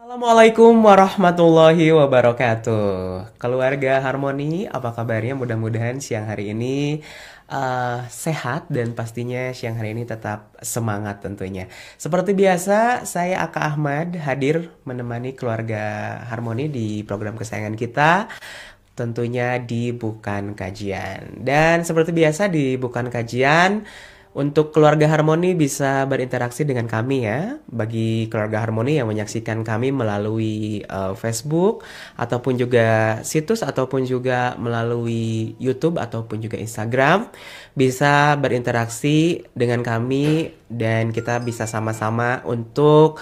Assalamualaikum warahmatullahi wabarakatuh. Keluarga Harmoni, apa kabarnya? Mudah-mudahan siang hari ini sehat dan pastinya siang hari ini tetap semangat tentunya. Seperti biasa, saya Aka Ahmad hadir menemani keluarga Harmoni di program kesayangan kita, tentunya di Bukan Kajian. Dan seperti biasa di Bukan Kajian, untuk keluarga Harmoni bisa berinteraksi dengan kami ya. Bagi keluarga Harmoni yang menyaksikan kami melalui Facebook ataupun juga situs ataupun juga melalui YouTube ataupun juga Instagram, bisa berinteraksi dengan kami dan kita bisa sama-sama untuk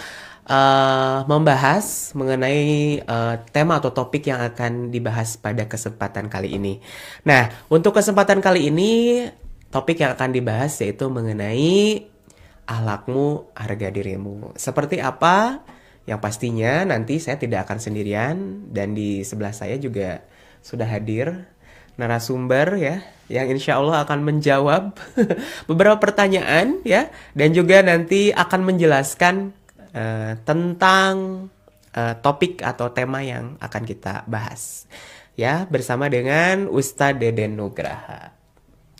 membahas mengenai tema atau topik yang akan dibahas pada kesempatan kali ini. Nah, untuk kesempatan kali ini topik yang akan dibahas yaitu mengenai akhlakmu, harga dirimu. Seperti apa? Yang pastinya nanti saya tidak akan sendirian dan di sebelah saya juga sudah hadir narasumber ya yang insya Allah akan menjawab beberapa pertanyaan ya dan juga nanti akan menjelaskan tentang topik atau tema yang akan kita bahas ya bersama dengan Ustadz Deden Nugraha.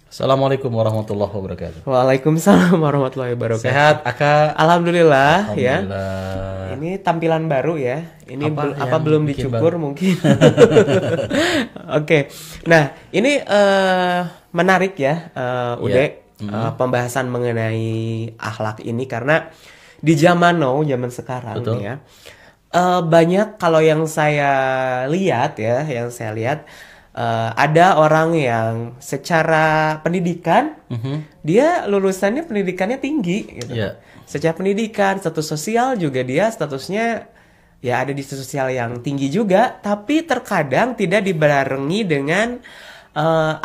Assalamualaikum warahmatullahi wabarakatuh. Waalaikumsalam warahmatullahi wabarakatuh. Sehat, Aka? Alhamdulillah, ya. Alhamdulillah. Ini tampilan baru ya. Ini apa belum dicukur mungkin. Oke. Nah, ini menarik ya, Ude. Pembahasan mengenai akhlak ini karena di zaman now, zaman sekarang nih ya. Banyak kalau yang saya lihat ya, ada orang yang secara pendidikan dia lulusannya pendidikannya tinggi gitu. Secara pendidikan, status sosial juga dia statusnya ya ada di status sosial yang tinggi juga, tapi terkadang tidak dibarengi dengan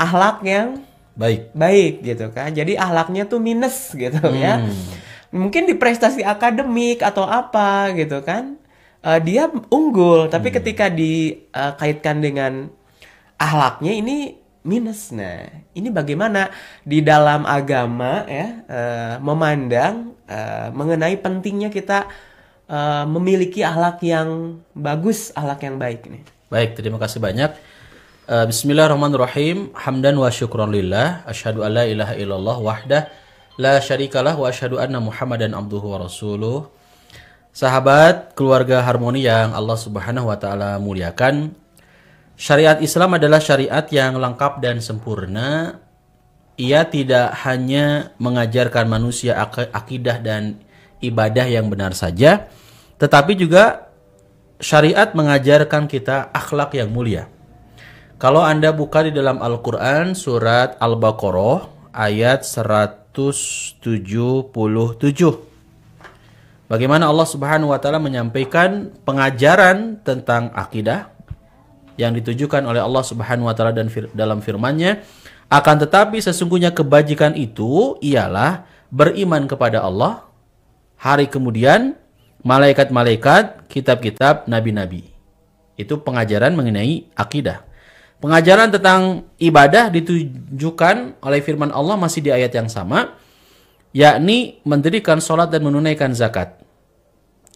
akhlak yang baik gitu kan. Jadi akhlaknya tuh minus gitu ya. Mungkin di prestasi akademik atau apa gitu kan. Dia unggul, tapi ketika dikaitkan dengan akhlaknya ini minus. Nah, ini bagaimana di dalam agama ya memandang mengenai pentingnya kita memiliki akhlak yang bagus, akhlak yang baik nih. Baik, terima kasih banyak. Bismillahirrahmanirrahim. Hamdan wa syukran lillah. Asyhadu an la ilaha illallah wahdah la syarikalah wa asyhadu anna Muhammadan abduhu wa rasuluh. Sahabat keluarga Harmoni yang Allah Subhanahu wa taala muliakan, syariat Islam adalah syariat yang lengkap dan sempurna. Ia tidak hanya mengajarkan manusia akidah dan ibadah yang benar saja, tetapi juga syariat mengajarkan kita akhlak yang mulia. Kalau Anda buka di dalam Al-Quran surat Al-Baqarah ayat 177. Bagaimana Allah Subhanahu wa taala menyampaikan pengajaran tentang akidah yang ditujukan oleh Allah Subhanahu wa taala dan dalam firman-Nya, akan tetapi sesungguhnya kebajikan itu ialah beriman kepada Allah, hari kemudian, malaikat-malaikat, kitab-kitab, nabi-nabi. Itu pengajaran mengenai akidah. Pengajaran tentang ibadah ditujukan oleh firman Allah masih di ayat yang sama, yakni mendirikan sholat dan menunaikan zakat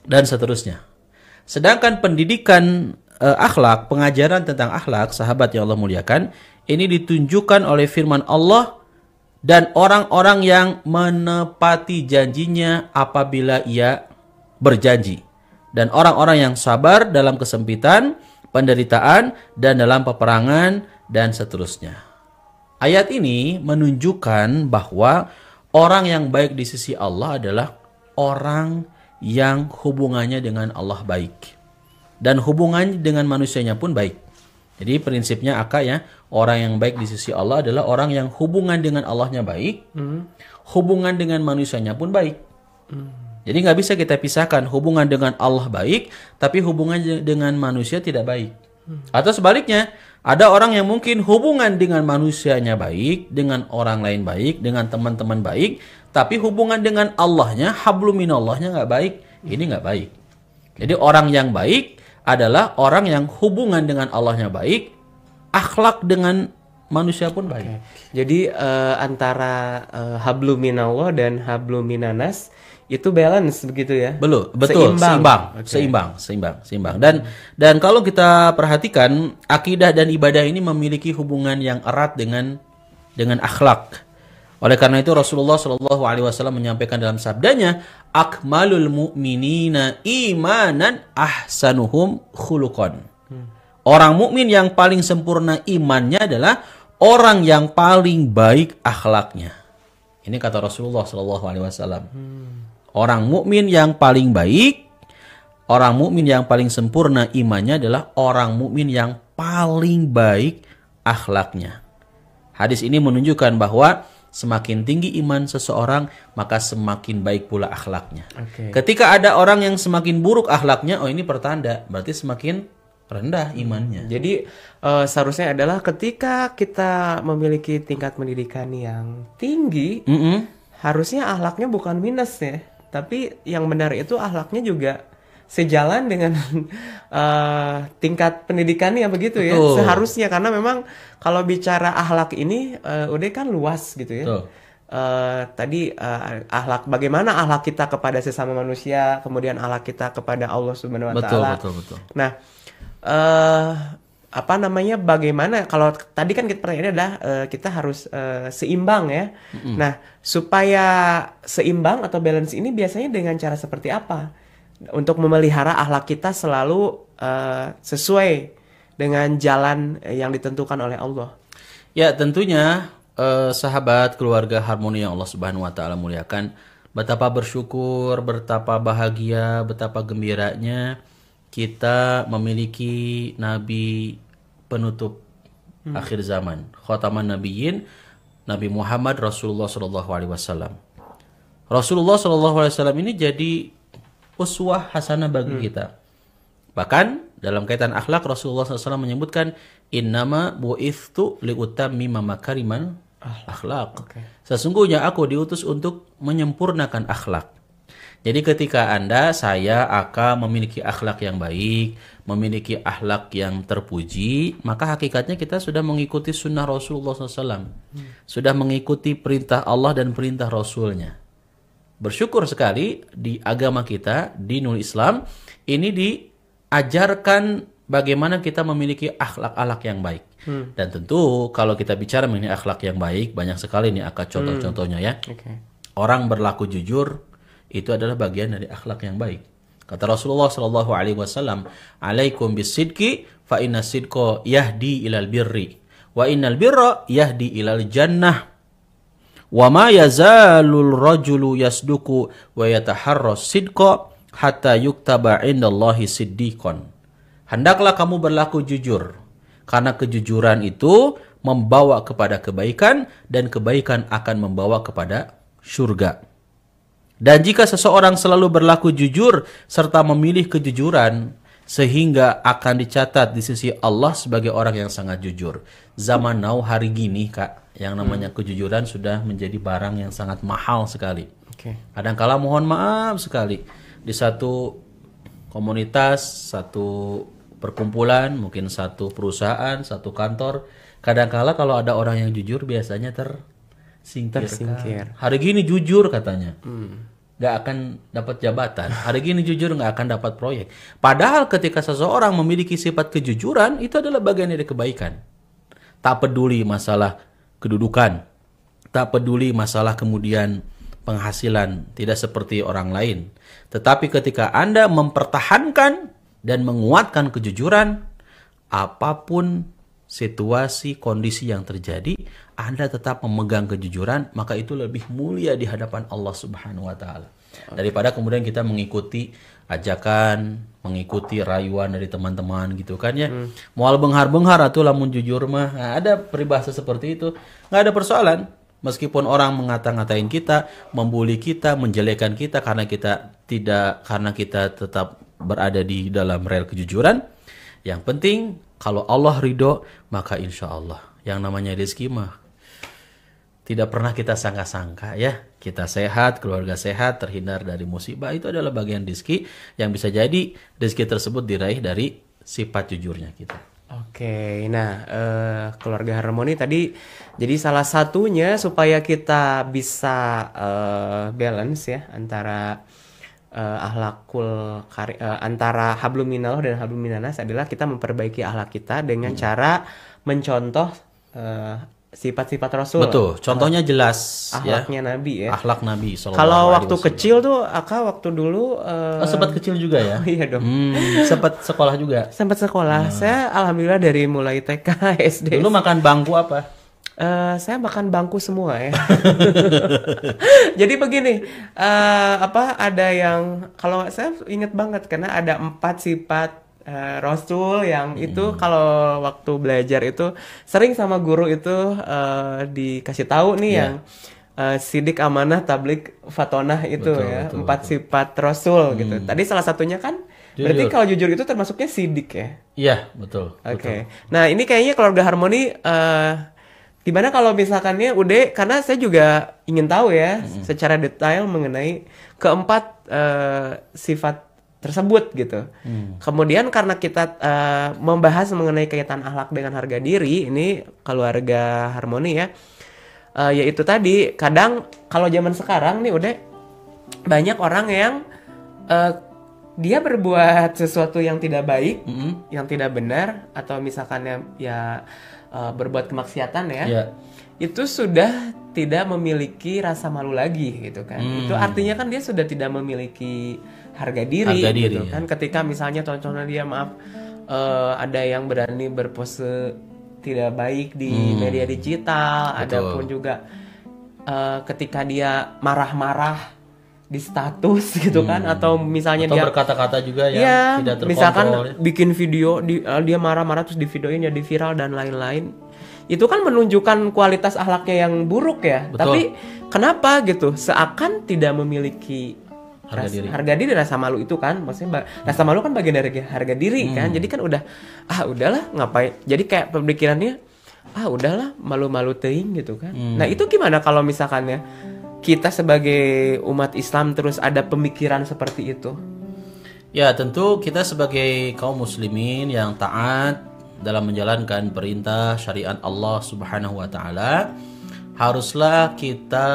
dan seterusnya. Sedangkan pendidikan akhlak, pengajaran tentang akhlak, sahabat yang Allah muliakan, ini ditunjukkan oleh firman Allah dan orang-orang yang menepati janjinya apabila ia berjanji, dan orang-orang yang sabar dalam kesempitan, penderitaan, dan dalam peperangan, dan seterusnya. Ayat ini menunjukkan bahwa orang yang baik di sisi Allah adalah orang yang hubungannya dengan Allah baik. Dan hubungan dengan manusianya pun baik. Jadi prinsipnya ya, orang yang baik di sisi Allah adalah orang yang hubungan dengan Allahnya baik, hubungan dengan manusianya pun baik. Jadi nggak bisa kita pisahkan hubungan dengan Allah baik, tapi hubungan dengan manusia tidak baik. Atau sebaliknya, ada orang yang mungkin hubungan dengan manusianya baik, dengan orang lain baik, dengan teman-teman baik, tapi hubungan dengan Allahnya, hablum minallahnya nggak baik. Ini nggak baik. Jadi orang yang baik adalah orang yang hubungan dengan Allahnya baik, akhlak dengan manusia pun baik. Jadi antara hablum minallah dan hablum minanas itu balance begitu ya? Betul, seimbang, Oke. seimbang. Dan kalau kita perhatikan, akidah dan ibadah ini memiliki hubungan yang erat dengan akhlak. Oleh karena itu Rasulullah Shallallahu Alaihi Wasallam menyampaikan dalam sabdanya, akmalul mu'minina imanan ahsanuhum khuluqan. Orang mukmin yang paling sempurna imannya adalah orang yang paling baik akhlaknya. Ini kata Rasulullah Shallallahu Alaihi Wasallam. Orang mukmin yang paling baik, orang mukmin yang paling sempurna imannya adalah orang mukmin yang paling baik akhlaknya. Hadis ini menunjukkan bahwa semakin tinggi iman seseorang, maka semakin baik pula akhlaknya. Oke. Ketika ada orang yang semakin buruk akhlaknya, oh ini pertanda, berarti semakin rendah imannya. Jadi seharusnya adalah ketika kita memiliki tingkat pendidikan yang tinggi, harusnya akhlaknya bukan minus ya, tapi yang benar itu akhlaknya juga sejalan dengan tingkat pendidikannya begitu ya. Betul. Seharusnya, karena memang kalau bicara akhlak ini udah kan luas gitu ya. Betul. Tadi akhlak, bagaimana akhlak kita kepada sesama manusia, kemudian akhlak kita kepada Allah Subhanahu wa taala. Betul. Nah, apa namanya, bagaimana kalau tadi kan kita pertanyaannya adalah kita harus seimbang ya. Nah, supaya seimbang atau balance ini biasanya dengan cara seperti apa untuk memelihara akhlak kita selalu sesuai dengan jalan yang ditentukan oleh Allah? Ya, tentunya sahabat keluarga harmoni yang Allah Subhanahu wa taala muliakan, betapa bersyukur, betapa bahagia, betapa gembiranya kita memiliki nabi penutup akhir zaman, khataman nabiyyin, Nabi Muhammad Rasulullah sallallahu alaihi wasallam. Rasulullah sallallahu alaihi wasallam ini jadi uswah hasanah bagi kita. Bahkan dalam kaitan akhlak Rasulullah SAW menyebutkan innama bu'ithtu liutammima makarimal akhlak. Sesungguhnya aku diutus untuk menyempurnakan akhlak. Jadi ketika saya akan memiliki akhlak yang baik, memiliki akhlak yang terpuji, maka hakikatnya kita sudah mengikuti sunnah Rasulullah SAW. Sudah mengikuti perintah Allah dan perintah Rasulnya. Bersyukur sekali di agama kita, dinul Islam, ini diajarkan bagaimana kita memiliki akhlak-akhlak yang baik. Dan tentu kalau kita bicara mengenai akhlak yang baik, banyak sekali nih akan contoh-contohnya ya. Orang berlaku jujur itu adalah bagian dari akhlak yang baik. Kata Rasulullah sallallahu alaihi wasallam, "Alaikum bisidqi fa inna sidqa yahdi ilal birri wa innal birra yahdi ilal jannah." Wa ma yazalul rajulu yasduku wa yataharras sidqa hatta yuktaba indallahi siddiqan. Hendaklah kamu berlaku jujur, karena kejujuran itu membawa kepada kebaikan dan kebaikan akan membawa kepada surga. Dan jika seseorang selalu berlaku jujur serta memilih kejujuran, sehingga akan dicatat di sisi Allah sebagai orang yang sangat jujur. Zaman now hari gini Kak, yang namanya kejujuran sudah menjadi barang yang sangat mahal sekali. Kadangkala mohon maaf sekali, di satu komunitas, satu perkumpulan, mungkin satu perusahaan, satu kantor, kadangkala kalau ada orang yang jujur biasanya tersingkir. Hari gini jujur katanya. Gak akan dapat jabatan. Hari gini jujur gak akan dapat proyek. Padahal ketika seseorang memiliki sifat kejujuran, itu adalah bagian dari kebaikan. Tak peduli masalah kedudukan, tak peduli masalah kemudian penghasilan, tidak seperti orang lain. Tetapi ketika Anda mempertahankan dan menguatkan kejujuran, apapun situasi, kondisi yang terjadi, Anda tetap memegang kejujuran, maka itu lebih mulia di hadapan Allah Subhanahu wa taala. Daripada kemudian kita mengikuti ajakan, mengikuti rayuan dari teman-teman gitu kan ya. Moal benghar-benghar atuh lamun jujur mah. Nah, ada peribahasa seperti itu. Nggak ada persoalan. Meskipun orang ngata-ngatain kita, membuli kita, menjelekan kita karena kita tetap berada di dalam rel kejujuran. Yang penting kalau Allah ridho, maka insya Allah yang namanya rezeki mah tidak pernah kita sangka-sangka ya. Kita sehat, keluarga sehat, terhindar dari musibah, itu adalah bagian rezeki yang bisa jadi rezeki tersebut diraih dari sifat jujurnya kita. Oke, nah keluarga harmoni tadi jadi salah satunya supaya kita bisa balance ya antara antara hablum minallah dan hablum minannas adalah kita memperbaiki akhlak kita dengan cara mencontoh sifat-sifat Rasul. Betul, contohnya jelas ya. Akhlaknya Nabi ya. Akhlak Nabi sallallahu Kalau alaihi waktu wasallam. kecil tuh Aka waktu dulu Sempat kecil juga ya? iya dong. Sempat sekolah juga. Sempat sekolah. Saya alhamdulillah dari mulai TK, SD. Dulu makan bangku apa? Saya makan bangku semua ya. Jadi begini, ada yang kalau saya inget banget karena ada 4 sifat Rasul yang itu kalau waktu belajar itu sering sama guru itu dikasih tahu nih yang sidik, amanah, tablik, fatonah itu Betul, ya, betul, 4 sifat Rasul gitu. Tadi salah satunya kan berarti Jujur. kalau jujur itu termasuknya sidik ya. Iya, betul. Oke. Nah, ini kayaknya keluarga harmoni gimana kalau misalkannya udah karena saya juga ingin tahu ya secara detail mengenai keempat sifat tersebut gitu. Kemudian karena kita membahas mengenai kaitan akhlak dengan harga diri, ini keluarga harmoni ya. Yaitu tadi kadang kalau zaman sekarang nih udah banyak orang yang dia berbuat sesuatu yang tidak baik, yang tidak benar, atau misalkan ya berbuat kemaksiatan ya, itu sudah tidak memiliki rasa malu lagi gitu kan. Itu artinya kan dia sudah tidak memiliki harga diri gitu kan. Ketika misalnya contohnya dia ada yang berani berpose tidak baik di media digital, adapun juga ketika dia marah-marah di status gitu kan, atau misalnya atau dia berkata-kata juga yang tidak terkontrol. Misalkan bikin video dia marah-marah terus di videoin jadi viral dan lain-lain. Itu kan menunjukkan kualitas akhlaknya yang buruk ya. Betul. Tapi kenapa gitu? Seakan tidak memiliki harga diri, rasa malu itu kan. Maksudnya rasa malu kan bagian dari harga diri kan. Jadi kan udahlah ngapain. Jadi kayak pemikirannya udahlah malu-malu teuing gitu kan. Nah, itu gimana kalau misalkannya kita sebagai umat Islam terus ada pemikiran seperti itu? Ya, tentu kita sebagai kaum muslimin yang taat dalam menjalankan perintah syariat Allah Subhanahu wa taala, haruslah kita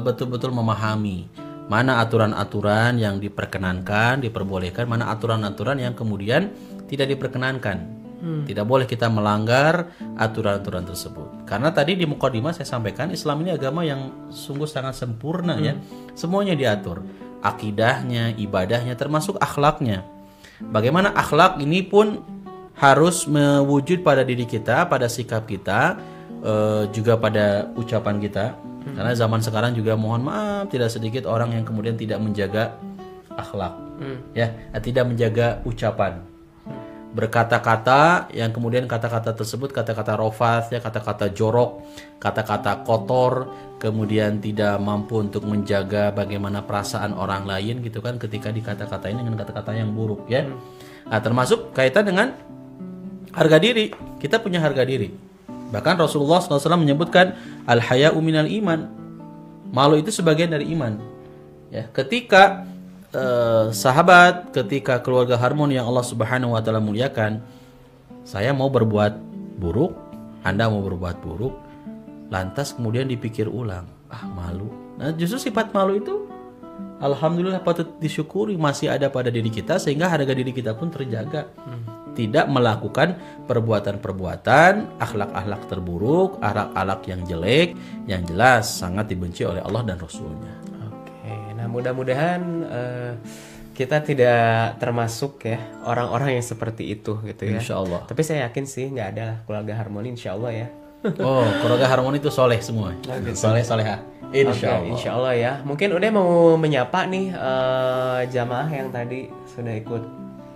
betul-betul memahami mana aturan-aturan yang diperkenankan, diperbolehkan, mana aturan-aturan yang kemudian tidak diperkenankan. Tidak boleh kita melanggar aturan-aturan tersebut. Karena tadi di mukadimah saya sampaikan Islam ini agama yang sungguh sangat sempurna ya. Semuanya diatur. Akidahnya, ibadahnya, termasuk akhlaknya. Bagaimana akhlak ini pun harus mewujud pada diri kita, pada sikap kita, juga pada ucapan kita. Karena zaman sekarang juga mohon maaf tidak sedikit orang yang kemudian tidak menjaga akhlak, ya, tidak menjaga ucapan. Berkata-kata yang kemudian kata-kata tersebut kata-kata rofath ya, kata-kata jorok, kata-kata kotor, kemudian tidak mampu untuk menjaga bagaimana perasaan orang lain gitu kan ketika dikata-katain dengan kata-kata yang buruk ya. Nah, termasuk kaitan dengan harga diri. Kita punya harga diri. Bahkan Rasulullah SAW menyebutkan al-haya'u minal iman. Malu itu sebagian dari iman. Ya, ketika sahabat, ketika keluarga harmoni yang Allah Subhanahu wa taala muliakan, saya mau berbuat buruk, Anda mau berbuat buruk, lantas kemudian dipikir ulang, malu. Nah, justru sifat malu itu alhamdulillah patut disyukuri masih ada pada diri kita sehingga harga diri kita pun terjaga. Tidak melakukan perbuatan-perbuatan akhlak-akhlak terburuk, akhlak-akhlak yang jelek, yang jelas sangat dibenci oleh Allah dan Rasulnya. Nah, mudah-mudahan kita tidak termasuk ya orang-orang yang seperti itu gitu ya. Insya Allah. Tapi saya yakin sih nggak ada lah keluarga harmoni, insya Allah ya. Oh, keluarga harmoni itu soleh semua. Soleh soleha. Insya Allah. Insya Allah ya. Mungkin udah mau menyapa nih jamaah yang tadi sudah ikut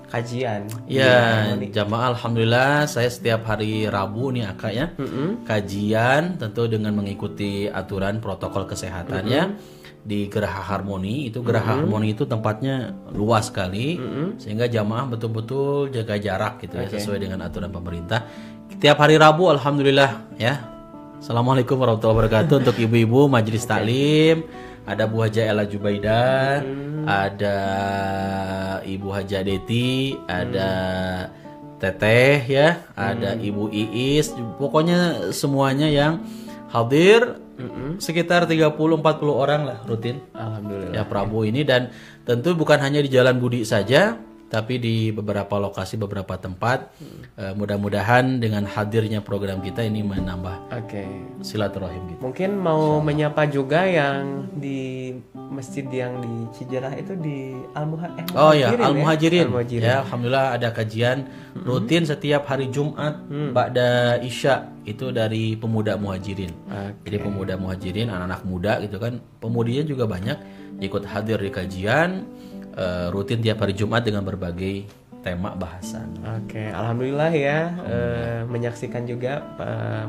kajian. Ya, jamaah alhamdulillah saya setiap hari Rabu nih Aka ya. Kajian tentu dengan mengikuti aturan protokol kesehatannya. Di Geraha Harmoni itu Harmoni itu tempatnya luas sekali sehingga jamaah betul-betul jaga jarak gitu ya sesuai dengan aturan pemerintah. Tiap hari Rabu alhamdulillah ya. Assalamualaikum warahmatullahi wabarakatuh untuk ibu-ibu majelis taklim, ada Bu Haja Ella Jubaidah, ada Ibu Haja Deti, ada Teteh ya, ada Ibu Iis, pokoknya semuanya yang hadir sekitar 30-40 orang lah rutin. Alhamdulillah. Ya Prabowo ini, dan tentu bukan hanya di Jalan Budi saja, tapi di beberapa lokasi, beberapa tempat. Mudah-mudahan dengan hadirnya program kita ini menambah Oke. silaturahim kita. Mungkin mau menyapa juga yang di masjid yang di Cijerah itu di Oh ya, Al-Muhajirin Al-Muhajirin. Al-Muhajirin. Ya, alhamdulillah ada kajian rutin setiap hari Jumat ba'da Isya, itu dari pemuda Muhajirin. Jadi pemuda Muhajirin, anak-anak muda gitu kan. Pemudinya juga banyak ikut hadir di kajian rutin tiap hari Jumat dengan berbagai tema bahasan. Oke, alhamdulillah ya, menyaksikan juga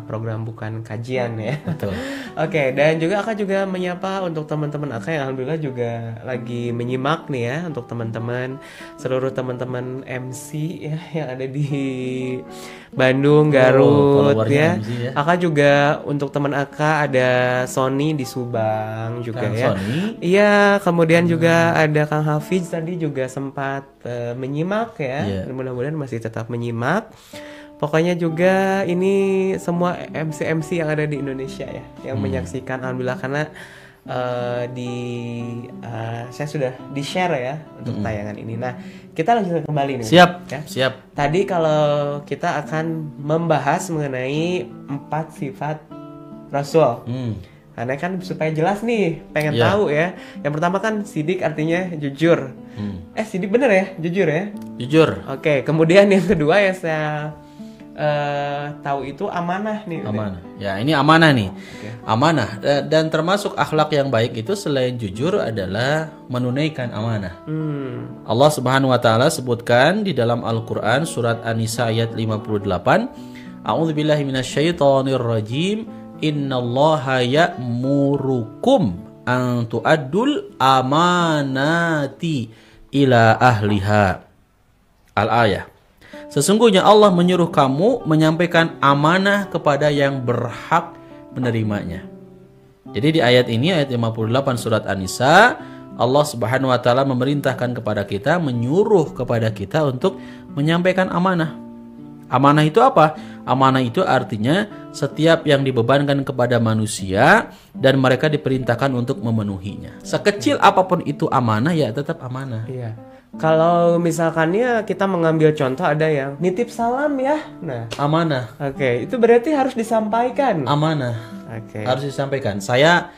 program bukan kajian ya. Betul. Oke, dan juga Aka juga menyapa untuk teman-teman Aka yang alhamdulillah juga lagi menyimak nih ya, untuk teman-teman, seluruh teman-teman MC ya yang ada di Bandung, Garut followernya ya. MC ya. Aka juga untuk teman Aka ada Sony di Subang juga Kang ya. Sony. Iya, kemudian juga ada Kang Hafiz tadi juga sempat menyimak ya. Iya. Mudah-mudahan masih tetap menyimak. Pokoknya juga ini semua MC-MC yang ada di Indonesia ya yang menyaksikan, alhamdulillah, karena saya sudah di-share ya untuk tayangan ini. Nah, kita lanjutkan kembali nih. Siap, Ya. siap. Tadi kalau kita akan membahas mengenai 4 sifat Rasul. Karena kan supaya jelas nih, pengen Iya. tahu ya. Yang pertama kan sidik artinya jujur. Sidik bener ya, jujur ya. Jujur. Oke, kemudian yang kedua yang saya tahu itu amanah nih. Amanah. Ya, ini amanah nih. Oke. Amanah. Dan termasuk akhlak yang baik itu selain jujur adalah menunaikan amanah. Allah Subhanahu wa taala sebutkan di dalam Al-Qur'an surat An-Nisa ayat 58, A'udzubillahi minasyaitonirrajim. Innallaha ya'murukum an tu'addul amanati ila ahliha. Al-ayah. Sesungguhnya Allah menyuruh kamu menyampaikan amanah kepada yang berhak menerimanya. Jadi di ayat ini, ayat 58 surat An-Nisa, Allah Subhanahu wa taala memerintahkan kepada kita, menyuruh kepada kita untuk menyampaikan amanah. Amanah itu apa? Amanah itu artinya setiap yang dibebankan kepada manusia dan mereka diperintahkan untuk memenuhinya. Sekecil apapun itu amanah, ya tetap amanah. Iya. Kalau misalkannya kita mengambil contoh ada yang nitip salam ya. Nah, Amanah. oke, itu berarti harus disampaikan. Amanah. Oke. Harus disampaikan. Saya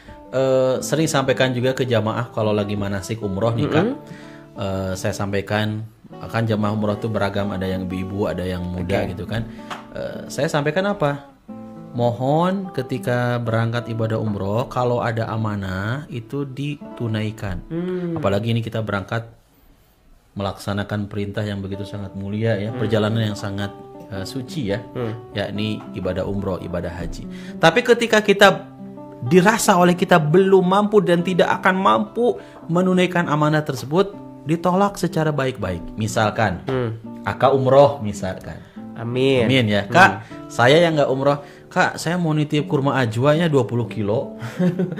sering sampaikan juga ke jamaah kalau lagi manasik umroh nih Kak. Saya sampaikan, kan jamaah umroh itu beragam, ada yang ibu-ibu, ada yang muda gitu kan. Saya sampaikan apa? Mohon ketika berangkat ibadah umroh, kalau ada amanah itu ditunaikan. Apalagi ini kita berangkat melaksanakan perintah yang begitu sangat mulia ya, perjalanan yang sangat suci ya, yakni ibadah umroh, ibadah haji. Tapi ketika kita dirasa oleh kita belum mampu dan tidak akan mampu menunaikan amanah tersebut, ditolak secara baik-baik. Misalkan, Aka umroh misalkan. Amin. Amin ya. Kak, saya yang nggak umroh, Kak, saya mau nitip kurma ajwa ya 20 kilo.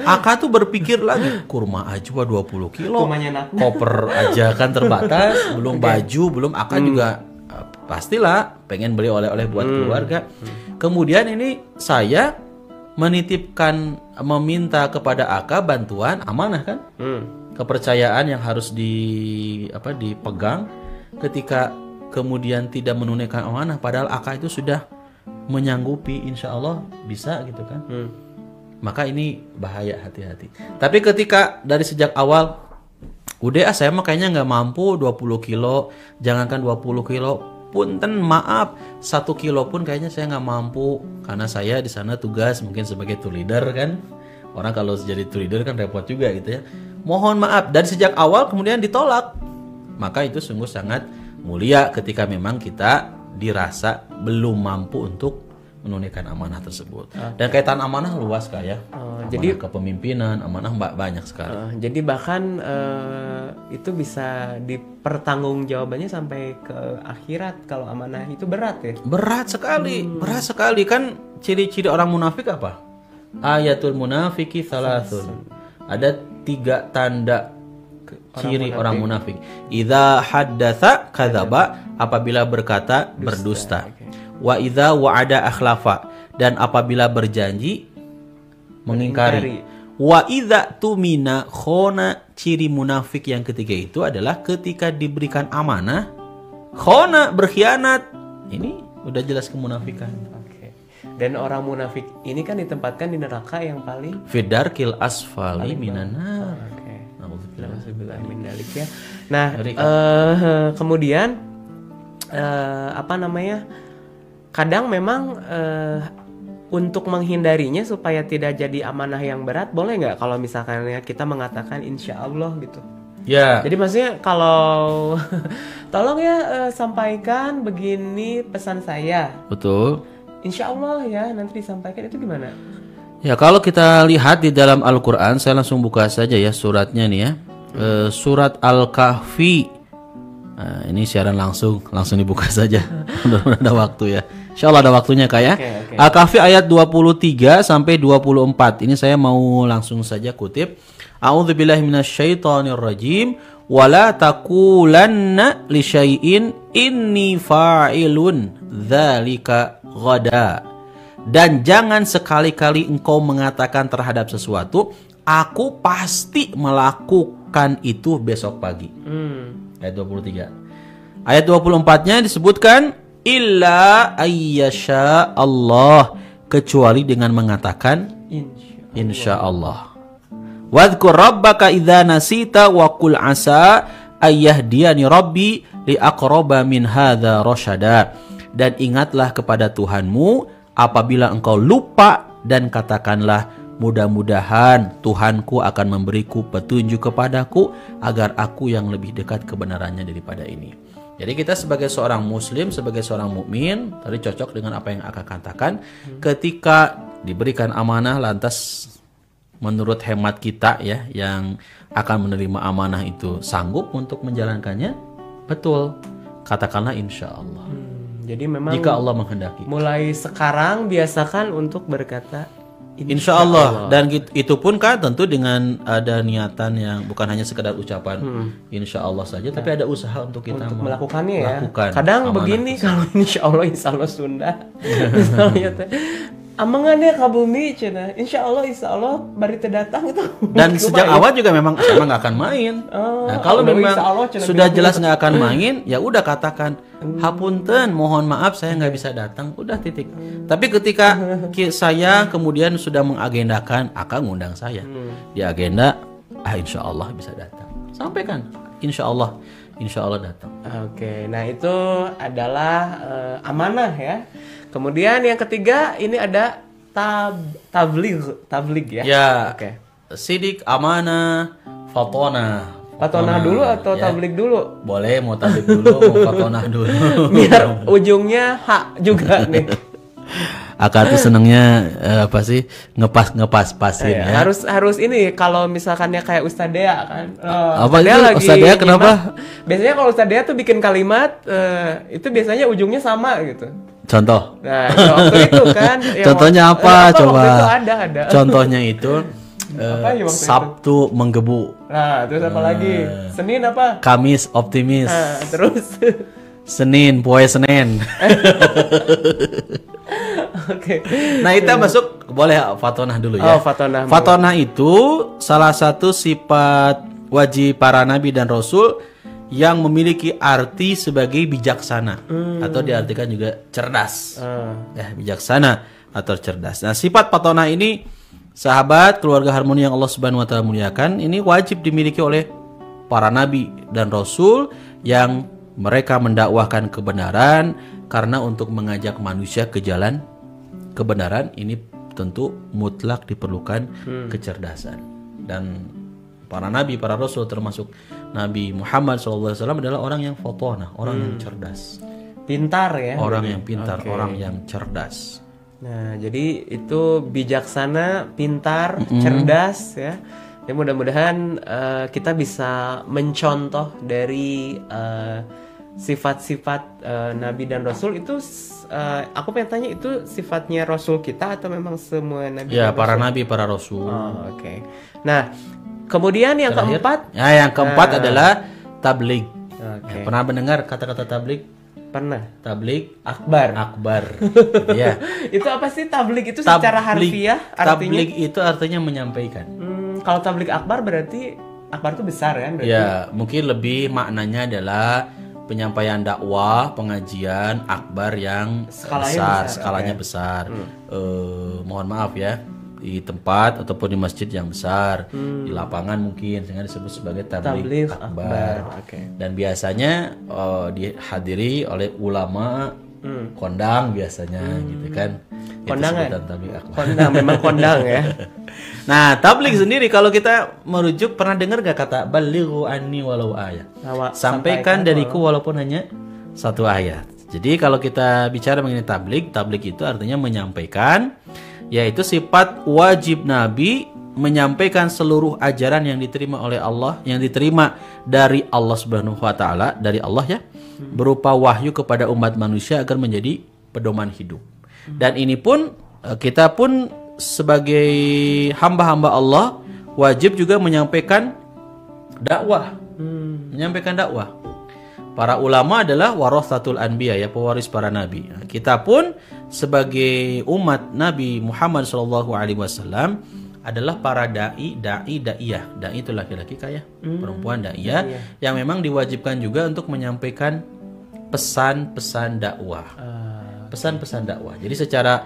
Aka tuh berpikir lagi, kurma ajwa 20 kilo. Kurmanya nak. Koper aja kan terbatas, belum baju, belum Aka juga pastilah pengen beli oleh-oleh buat keluarga. Kemudian ini saya menitipkan, meminta kepada Aka bantuan amanah kan? Kepercayaan yang harus dipegang. Ketika kemudian tidak menunaikan amanah, padahal Aka itu sudah menyanggupi, insya Allah bisa gitu kan. Maka ini bahaya, hati-hati. Tapi ketika dari sejak awal, udah saya mah kayaknya nggak mampu 20 kilo, jangankan 20 kilo, punten maaf 1 kilo pun kayaknya saya nggak mampu, karena saya di sana tugas mungkin sebagai tour leader kan. Orang kalau jadi tour leader kan repot juga gitu ya. Mohon maaf, dari sejak awal kemudian ditolak. Maka itu sungguh sangat mulia ketika memang kita dirasa belum mampu untuk menunaikan amanah tersebut. Dan kaitan amanah luas Kak ya. Jadi kepemimpinan, amanah banyak sekali. Jadi bahkan itu bisa dipertanggungjawabannya sampai ke akhirat kalau amanah itu berat ya. Berat sekali kan. Ciri-ciri orang munafik apa? Ayatul munafiki salasun. Ada 3 tanda ciri orang munafik. Idza haddatsa kadzaba, apabila berkata berdusta. Wa idza wa'ada akhlafa, dan apabila berjanji mengingkari. Wa idza tumina khona, ciri munafik yang ketiga itu adalah ketika diberikan amanah khona, berkhianat. Ini udah jelas kemunafikan. Dan orang munafik ini kan ditempatkan di neraka yang paling fidarkil asfali minan nar. Nauzubillah min dzalik ya. Nah, kemudian apa namanya? Kadang memang untuk menghindarinya supaya tidak jadi amanah yang berat, boleh nggak kalau misalkan ya kita mengatakan insya Allah gitu? Ya. Jadi maksudnya kalau tolong ya sampaikan begini pesan saya. Betul. Insya Allah ya nanti disampaikan, itu gimana? Ya, kalau kita lihat di dalam Al-Quran, saya langsung buka saja ya suratnya nih ya. Surat Al-Kahfi. Nah, ini siaran langsung dibuka saja. Mudah-mudahan ada waktu ya. Insya Allah ada waktunya Kak ya. Okay. Al-Kahfi ayat 23 sampai 24. Ini saya mau langsung saja kutip. A'udzubillahi minasyaitonirrajim. Wala taqulanna li syai'in inni fa'ilun dzalika ghada. Dan jangan sekali-kali engkau mengatakan terhadap sesuatu, aku pasti melakukan itu besok pagi. Ayat 23. Ayat 24-nya disebutkan illa ayyasha Allah, kecuali dengan mengatakan insya Allah. Wadhkur rabbaka idza nasita wa qul asa ayyahdiyani rabbi li aqraba min hadza rasyada. Dan ingatlah kepada Tuhanmu apabila engkau lupa, dan katakanlah mudah-mudahan Tuhanku akan memberiku petunjuk kepadaku agar aku yang lebih dekat kebenarannya daripada ini. Jadi kita sebagai seorang muslim, sebagai seorang mukmin, tadi cocok dengan apa yang akan katakan, ketika diberikan amanah lantas menurut hemat kita ya yang akan menerima amanah itu sanggup untuk menjalankannya, betul, katakanlah insya Allah. Jadi memang jika Allah menghendaki. Mulai sekarang biasakan untuk berkata insya Allah. Dan itu pun kan tentu dengan ada niatan yang bukan hanya sekedar ucapan insya Allah saja, tapi ada usaha untuk kita melakukannya ya. Kadang begini kalau insya Allah Sunda. Misalnya amangannya ka bumi cenah. Insya Allah bari teu datang itu. Dan sejak awal juga memang nggak akan main. Nah, kalau memang sudah jelas nggak akan main, ya udah katakan hapunten, mohon maaf saya nggak bisa datang, udah titik. Tapi ketika saya kemudian sudah mengagendakan akan ngundang saya di agenda, insya Allah bisa datang. Sampaikan insya Allah datang. Oke, nah itu adalah amanah ya. Kemudian yang ketiga ini ada tabligh ya. Ya. Oke. Sidik, amanah, fatonah dulu atau ya. Tabligh dulu? Boleh, mau tabligh dulu, mau fatonah dulu. Biar ujungnya hak juga nih. Akar tuh senengnya apa sih, ngepas-pasin ya. Harus ini kalau misalkannya kayak Ustadzea kan. Apa itu Ustadzea kenapa? Biasanya kalau Ustadzea tuh bikin kalimat itu biasanya ujungnya sama gitu. Contoh. Nah, waktu itu kan. Contohnya apa? Coba. Waktu itu ada. Contohnya itu Sabtu menggebu. Nah, terus apa lagi? Senin apa? Kamis optimis. Nah, terus Senin, poe Senin. Oke. Nah, kita masuk boleh fatonah dulu ya. Fatonah. Fatonah itu salah satu sifat wajib para nabi dan rasul yang memiliki arti sebagai bijaksana atau diartikan juga cerdas. Bijaksana atau cerdas. Nah, sifat fatonah ini, sahabat keluarga harmoni yang Allah Subhanahu wa taala muliakan, ini wajib dimiliki oleh para nabi dan rasul yang mereka mendakwahkan kebenaran, karena untuk mengajak manusia ke jalan kebenaran ini tentu mutlak diperlukan kecerdasan. Dan para nabi, para rasul termasuk Nabi Muhammad SAW adalah orang yang fatonah, orang yang cerdas. Pintar ya. Orang yang pintar, orang yang cerdas. Nah, jadi itu bijaksana, pintar, cerdas ya. Ya mudah-mudahan kita bisa mencontoh dari sifat-sifat Nabi dan Rasul itu. Aku pengen tanya, itu sifatnya Rasul kita atau memang semua Nabi? Ya, para Nabi, para Rasul. Oke. Nah, Kemudian yang Terakhir. keempat, Nah, yang keempat adalah tabligh. oke, Ya, pernah mendengar kata-kata tabligh? pernah. Tabligh Akbar. akbar. Ya. Itu apa sih tablik itu secara harfiah artinya? Tabligh itu artinya menyampaikan. Kalau tablik akbar berarti akbar itu besar kan berarti? Ya, mungkin lebih maknanya adalah penyampaian dakwah, pengajian akbar yang Skalanya besar, besar, skalanya besar. Mohon maaf ya, di tempat ataupun di masjid yang besar, di lapangan mungkin sehingga disebut sebagai tabligh Tabligh akbar. Oke. Dan biasanya dihadiri oleh ulama kondang biasanya gitu kan. Itu Kondangan. sebutan tabligh akbar. Kondang, memang kondang ya. Nah, tabligh sendiri kalau kita merujuk, pernah dengar gak kata balighu anni walau ayat? Sampaikan dariku walaupun hanya satu ayat. Jadi kalau kita bicara mengenai tabligh, tabligh itu artinya menyampaikan, yaitu sifat wajib Nabi menyampaikan seluruh ajaran yang diterima oleh Allah, yang diterima dari Allah Subhanahu wa taala, dari Allah ya, berupa wahyu kepada umat manusia agar menjadi pedoman hidup. Dan ini pun kita pun sebagai hamba-hamba Allah wajib juga menyampaikan dakwah. Menyampaikan dakwah. Para ulama adalah warasatul anbiya, ya, pewaris para nabi. Nah, kita pun sebagai umat Nabi Muhammad SAW adalah para daiyah. Dai itu laki-laki kaya, perempuan daiyah yang memang diwajibkan juga untuk menyampaikan pesan-pesan dakwah. Pesan-pesan dakwah. Jadi secara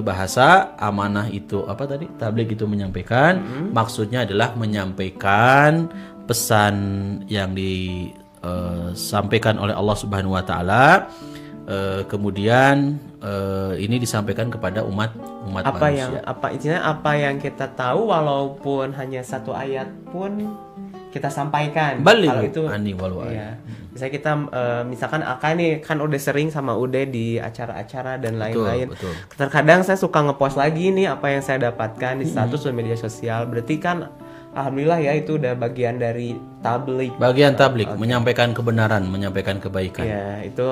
bahasa amanah itu apa tadi? Tabligh itu menyampaikan, maksudnya adalah menyampaikan pesan yang disampaikan oleh Allah Subhanahu wa taala, kemudian ini disampaikan kepada umat manusia. Apa yang kita tahu walaupun hanya satu ayat pun kita sampaikan. Baligh Kalau itu anni walau iya. ayat. Misalnya kita misalkan Aka nih kan udah sering sama Ude di acara-acara dan lain-lain. Betul. Terkadang saya suka ngepost lagi nih apa yang saya dapatkan di status dan media sosial. Berarti kan alhamdulillah ya itu udah bagian dari tabligh. Bagian tabligh, menyampaikan kebenaran, menyampaikan kebaikan. Ya, itu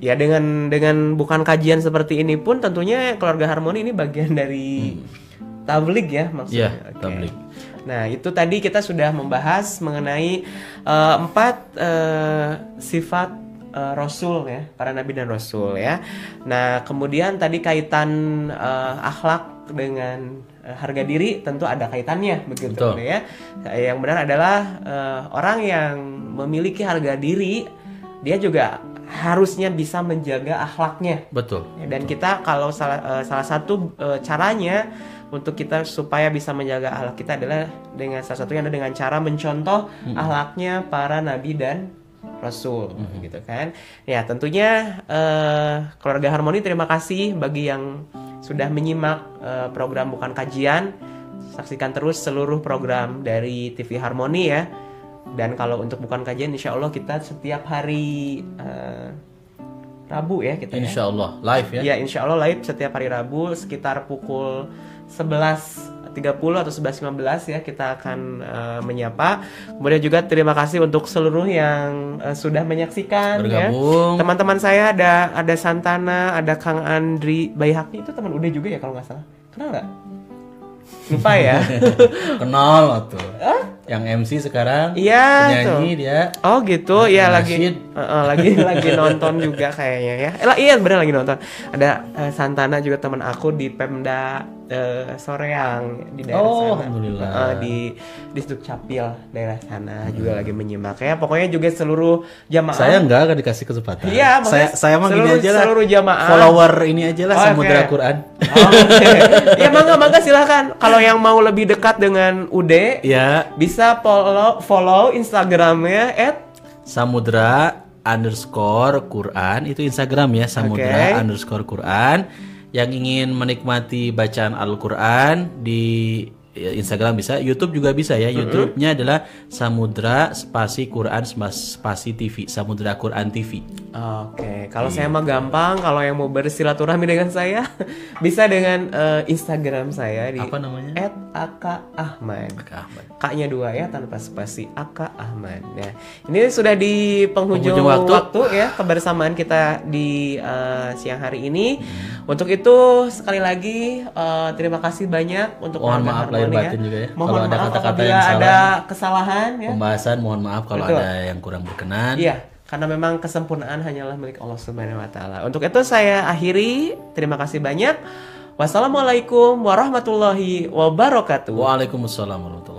ya dengan bukan kajian seperti ini pun tentunya keluarga harmoni ini bagian dari tabligh ya maksudnya. Iya, Oke. tabligh. Nah, itu tadi kita sudah membahas mengenai 4 sifat Rasul ya, para nabi dan Rasul ya. Nah, kemudian tadi kaitan akhlak dengan harga diri tentu ada kaitannya begitu. Betul. Ya. Yang benar adalah orang yang memiliki harga diri dia juga harusnya bisa menjaga akhlaknya. Betul. Dan kita kalau salah satu caranya untuk kita supaya bisa menjaga akhlak kita adalah dengan salah satunya adalah dengan cara mencontoh akhlaknya para nabi dan rasul gitu kan. Ya, tentunya keluarga harmoni terima kasih bagi yang sudah menyimak program bukan kajian. Saksikan terus seluruh program dari TV Harmoni ya. Dan kalau untuk bukan kajian insya Allah kita setiap hari Rabu ya kita Insya Allah live ya. Ya insya Allah live setiap hari Rabu sekitar pukul 11.30 atau 11.15 ya kita akan menyapa. Kemudian juga terima kasih untuk seluruh yang sudah menyaksikan Bergabung. ya. Teman-teman saya ada Santana, ada Kang Andri Bayhaki, itu teman Ude juga ya kalau nggak salah. Kenal nggak? Lupa ya. Kenal tuh. Yang MC sekarang Iya, penyanyi tuh. dia. Oh gitu, ya Nasyid. lagi nonton juga kayaknya ya. Iya bener lagi nonton. Ada Santana juga teman aku di Pemda Soreang di daerah sana. Alhamdulillah. Di Dukcapil daerah sana juga lagi menyimak ya. Pokoknya juga seluruh jamaah. Saya enggak akan dikasih kesempatan. Iya, saya mah gini aja lah. Seluruh jamaah. Follower ini aja lah Samudra oke. Quran. Oh, oke. Ya mangga silahkan. Kalau yang mau lebih dekat dengan Ude, Ya, bisa follow Instagramnya @samudra_Quran itu Instagram ya, samudra_Quran. Yang ingin menikmati bacaan Al-Quran di Instagram bisa, YouTube juga bisa ya. YouTube-nya adalah Samudra spasi Quran spasi TV, Samudra Quran TV. Oke, kalau saya mah gampang. Kalau yang mau bersilaturahmi dengan saya, bisa dengan Instagram saya di Apa namanya? @akaahmad. Kak Ahmad. K-nya 2 ya, tanpa spasi. Aka Ahmad. Nah, ini sudah di penghujung Penghujung waktu. waktu ya kebersamaan kita di siang hari ini. Untuk itu sekali lagi terima kasih banyak untuk Mohon keluarga maaf lahir Harmoni batin juga ya. Mohon Kalau ada maaf kata-kata apabila yang salah. ada kesalahan ya. Pembahasan mohon maaf kalau Betul. ada yang kurang berkenan. Iya, karena memang kesempurnaan hanyalah milik Allah Subhanahu wa taala. Untuk itu saya akhiri. Terima kasih banyak. Wassalamualaikum warahmatullahi wabarakatuh. Waalaikumsalam warahmatullahi wabarakatuh.